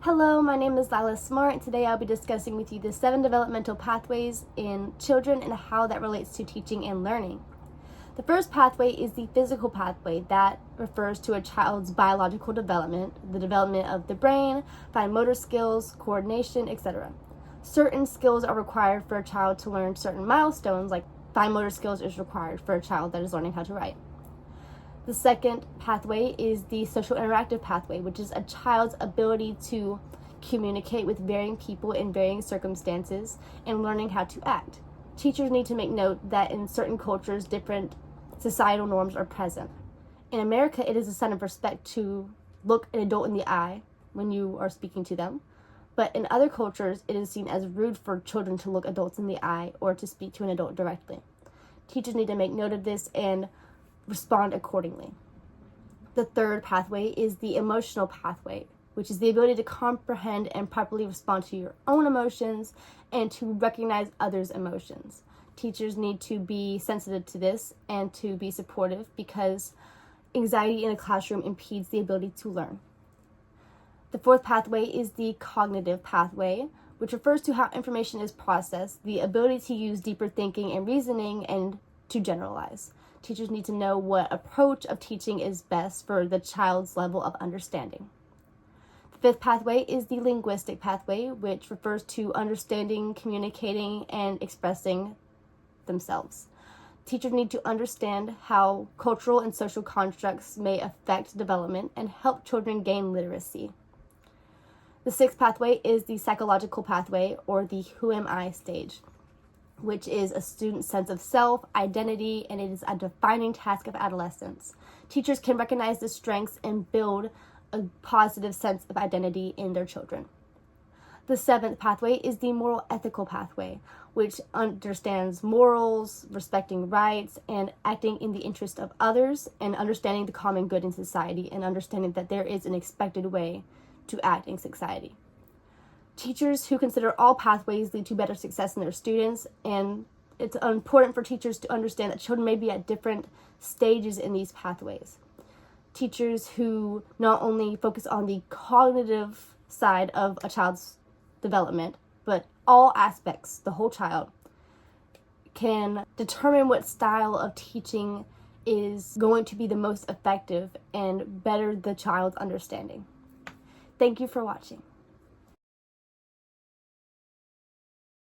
Hello, my name is Lyla Smart, and today I'll be discussing with you the 7 developmental pathways in children and how that relates to teaching and learning. The first pathway is the physical pathway that refers to a child's biological development, the development of the brain, fine motor skills, coordination, etc. Certain skills are required for a child to learn certain milestones, like fine motor skills is required for a child that is learning how to write. The second pathway is the social interactive pathway, which is a child's ability to communicate with varying people in varying circumstances and learning how to act. Teachers need to make note that in certain cultures, different societal norms are present. In America, it is a sign of respect to look an adult in the eye when you are speaking to them. But in other cultures, it is seen as rude for children to look adults in the eye or to speak to an adult directly. Teachers need to make note of this and respond accordingly. The third pathway is the emotional pathway, which is the ability to comprehend and properly respond to your own emotions and to recognize others' emotions. Teachers need to be sensitive to this and to be supportive because anxiety in a classroom impedes the ability to learn. The fourth pathway is the cognitive pathway, which refers to how information is processed, the ability to use deeper thinking and reasoning, and to generalize. Teachers need to know what approach of teaching is best for the child's level of understanding. The fifth pathway is the linguistic pathway, which refers to understanding, communicating, and expressing themselves. Teachers need to understand how cultural and social constructs may affect development and help children gain literacy. The sixth pathway is the psychological pathway, or the who am I stage, which is a student's sense of self, identity, and it is a defining task of adolescence. Teachers can recognize the strengths and build a positive sense of identity in their children. The seventh pathway is the moral ethical pathway, which understands morals, respecting rights, and acting in the interest of others, and understanding the common good in society, and understanding that there is an expected way to act in society. Teachers who consider all pathways lead to better success in their students, and it's important for teachers to understand that children may be at different stages in these pathways. Teachers who not only focus on the cognitive side of a child's development, but all aspects, the whole child, can determine what style of teaching is going to be the most effective and better the child's understanding. Thank you for watching.